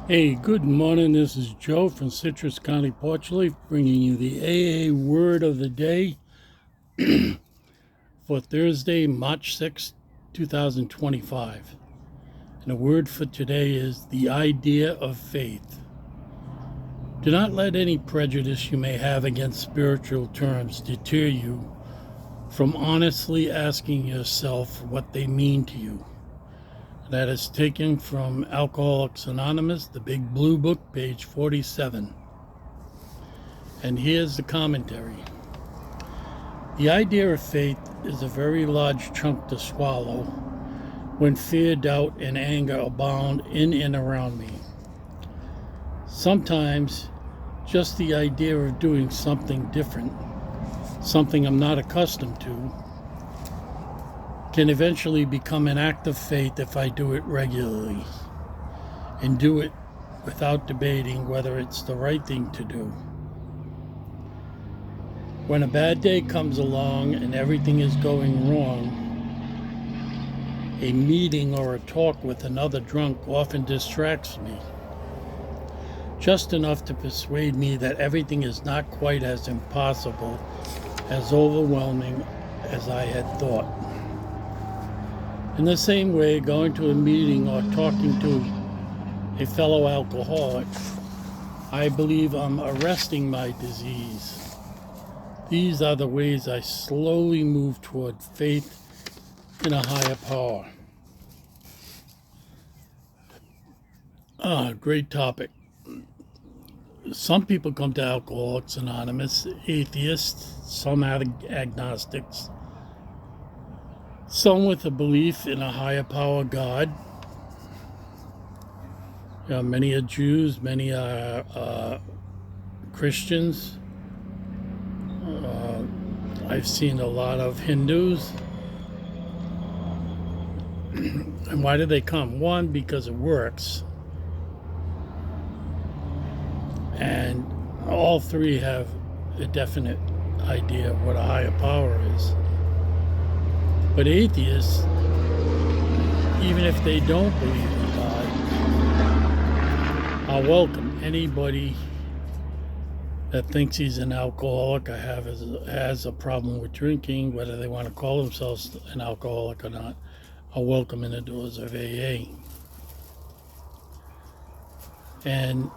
Hey, good morning. This is Joe from Citrus County, Portugal, bringing you the AA word of the day for Thursday, March 6th, 2025. And the word for today is the idea of faith. Do not let any prejudice you may have against spiritual terms deter you from honestly asking yourself what they mean to you. That is taken from Alcoholics Anonymous, the Big Blue Book, page 47. And here's the commentary. The idea of faith is a very large chunk to swallow when fear, doubt, and anger abound in and around me. Sometimes just the idea of doing something different, something I'm not accustomed to, can eventually become an act of faith if I do it regularly and do it without debating whether it's the right thing to do. When a bad day comes along and everything is going wrong, a meeting or a talk with another drunk often distracts me, just enough to persuade me that everything is not quite as impossible, as overwhelming as I had thought. In the same way, going to a meeting or talking to a fellow alcoholic, I believe I'm arresting my disease. These are the ways I slowly move toward faith in a higher power. Great topic. Some people come to Alcoholics Anonymous, atheists, some agnostics, some with a belief in a higher power God. Many are Jews, many are Christians. I've seen a lot of Hindus. And why do they come? One, because it works. And all three have a definite idea of what a higher power is. But atheists, even if they don't believe in God, are welcome. Anybody that thinks he's an alcoholic or has a problem with drinking, whether they want to call themselves an alcoholic or not, are welcome in the doors of AA. And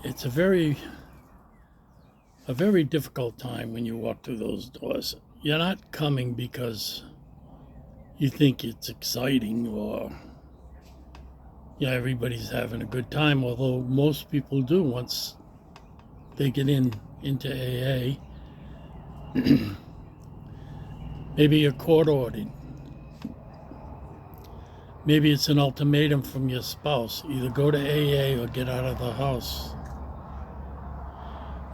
it's a very difficult time when you walk through those doors. You're not coming because you think it's exciting or everybody's having a good time, although most people do once they get into AA. Maybe you're court ordered. Maybe it's an ultimatum from your spouse. Either go to AA or get out of the house.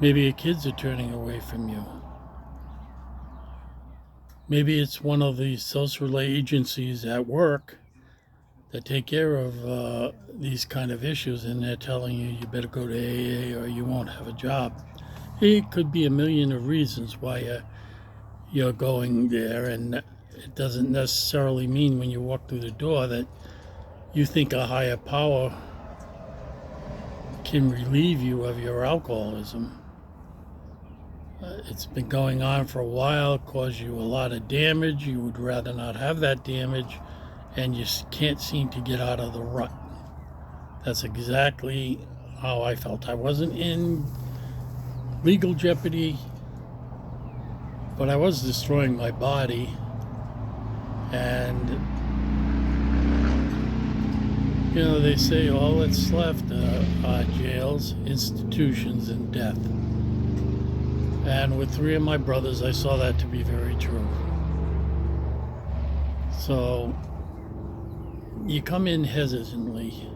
Maybe your kids are turning away from you. Maybe it's one of the social agencies at work that take care of these kind of issues, and they're telling you better go to AA or you won't have a job. It could be a million of reasons why you're going there, and it doesn't necessarily mean when you walk through the door that you think a higher power can relieve you of your alcoholism. It's been going on for a while, caused you a lot of damage. You would rather not have that damage, and you can't seem to get out of the rut. That's exactly how I felt. I wasn't in legal jeopardy, but I was destroying my body. And, they say all that's left are jails, institutions, and death. And with three of my brothers, I saw that to be very true. So you come in hesitantly,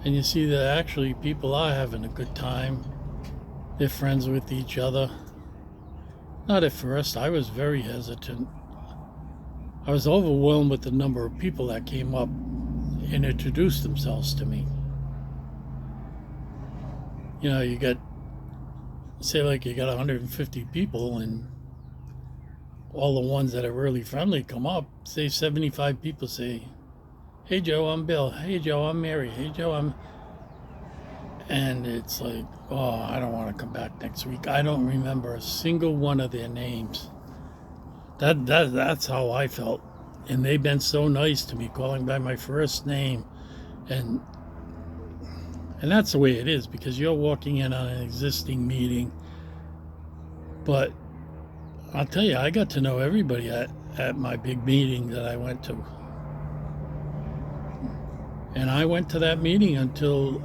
and you see that actually people are having a good time. They're friends with each other. Not at first. I was very hesitant. I was overwhelmed with the number of people that came up and introduced themselves to me. You got, say like you got 150 people, and all the ones that are really friendly come up. Say 75 people say, Hey Joe, I'm Bill. Hey Joe, I'm Mary. Hey Joe, I'm. And it's like, oh, I don't want to come back next week. I don't remember a single one of their names. That's how I felt. And they've been so nice to me, calling by my first name, and that's the way it is, because you're walking in on an existing meeting. But I'll tell you, I got to know everybody at my big meeting that I went to. And I went to that meeting until,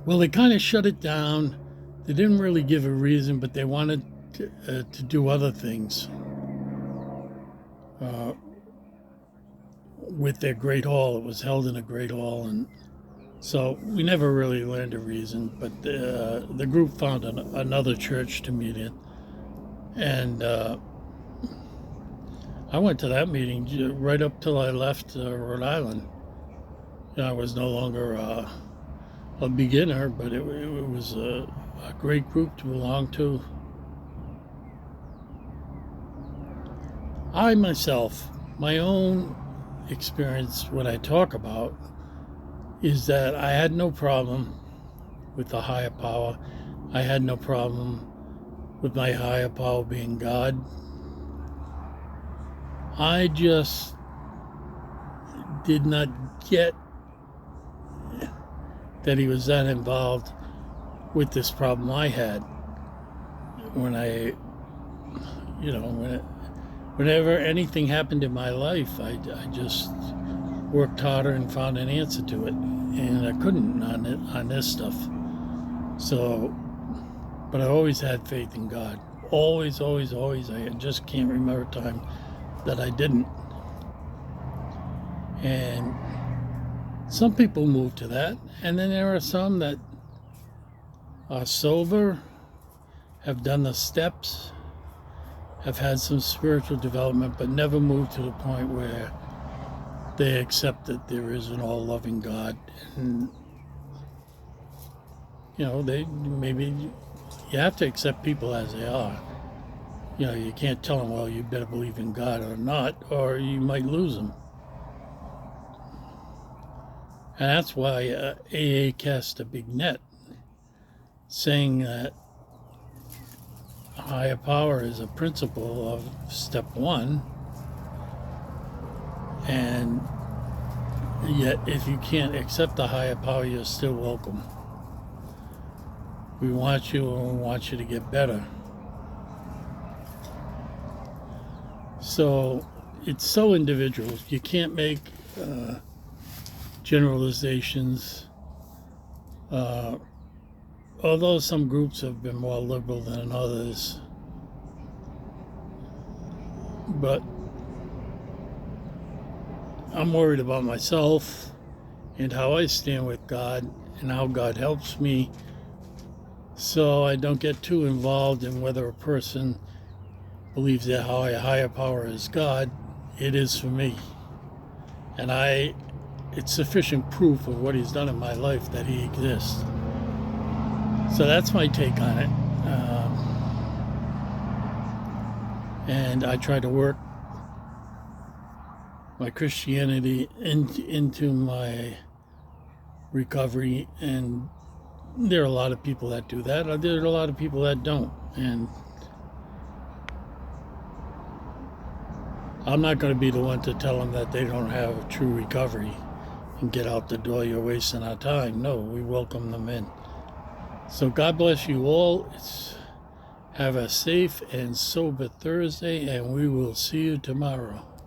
well, they kind of shut it down. They didn't really give a reason, but they wanted to do other things with their great hall. It was held in a great hall, and so we never really learned a reason. But the group found another church to meet in, and I went to that meeting right up till I left Rhode Island. I was no longer a beginner, but it was a great group to belong to. I myself, my own experience, what I talk about is that I had no problem with the higher power. I had no problem with my higher power being God. I just did not get that he was that involved with this problem I had when whenever anything happened in my life, I just worked harder and found an answer to it, and I couldn't on this stuff. So, but I always had faith in God. Always, always, always. I just can't remember a time that I didn't. And some people move to that, and then there are some that are sober, have done the steps, have had some spiritual development, but never moved to the point where they accept that there is an all-loving God. And they maybe you have to accept people as they are. You can't tell them, well, you better believe in God or not, or you might lose them. And that's why AA cast a big net, saying that higher power is a principle of step one, and yet if you can't accept the higher power, you're still welcome. We want you, and we want you to get better. So it's so individual. You can't make generalizations. Although some groups have been more liberal than others, but I'm worried about myself and how I stand with God and how God helps me, so I don't get too involved in whether a person believes that a higher power is God. It is for me, and it's sufficient proof of what he's done in my life that he exists. So that's my take on it. And I try to work my Christianity into my recovery. And there are a lot of people that do that. There are a lot of people that don't. And I'm not going to be the one to tell them that they don't have a true recovery and get out the door. You're wasting our time. No, we welcome them in. So God bless you all. Have a safe and sober Thursday, and we will see you tomorrow.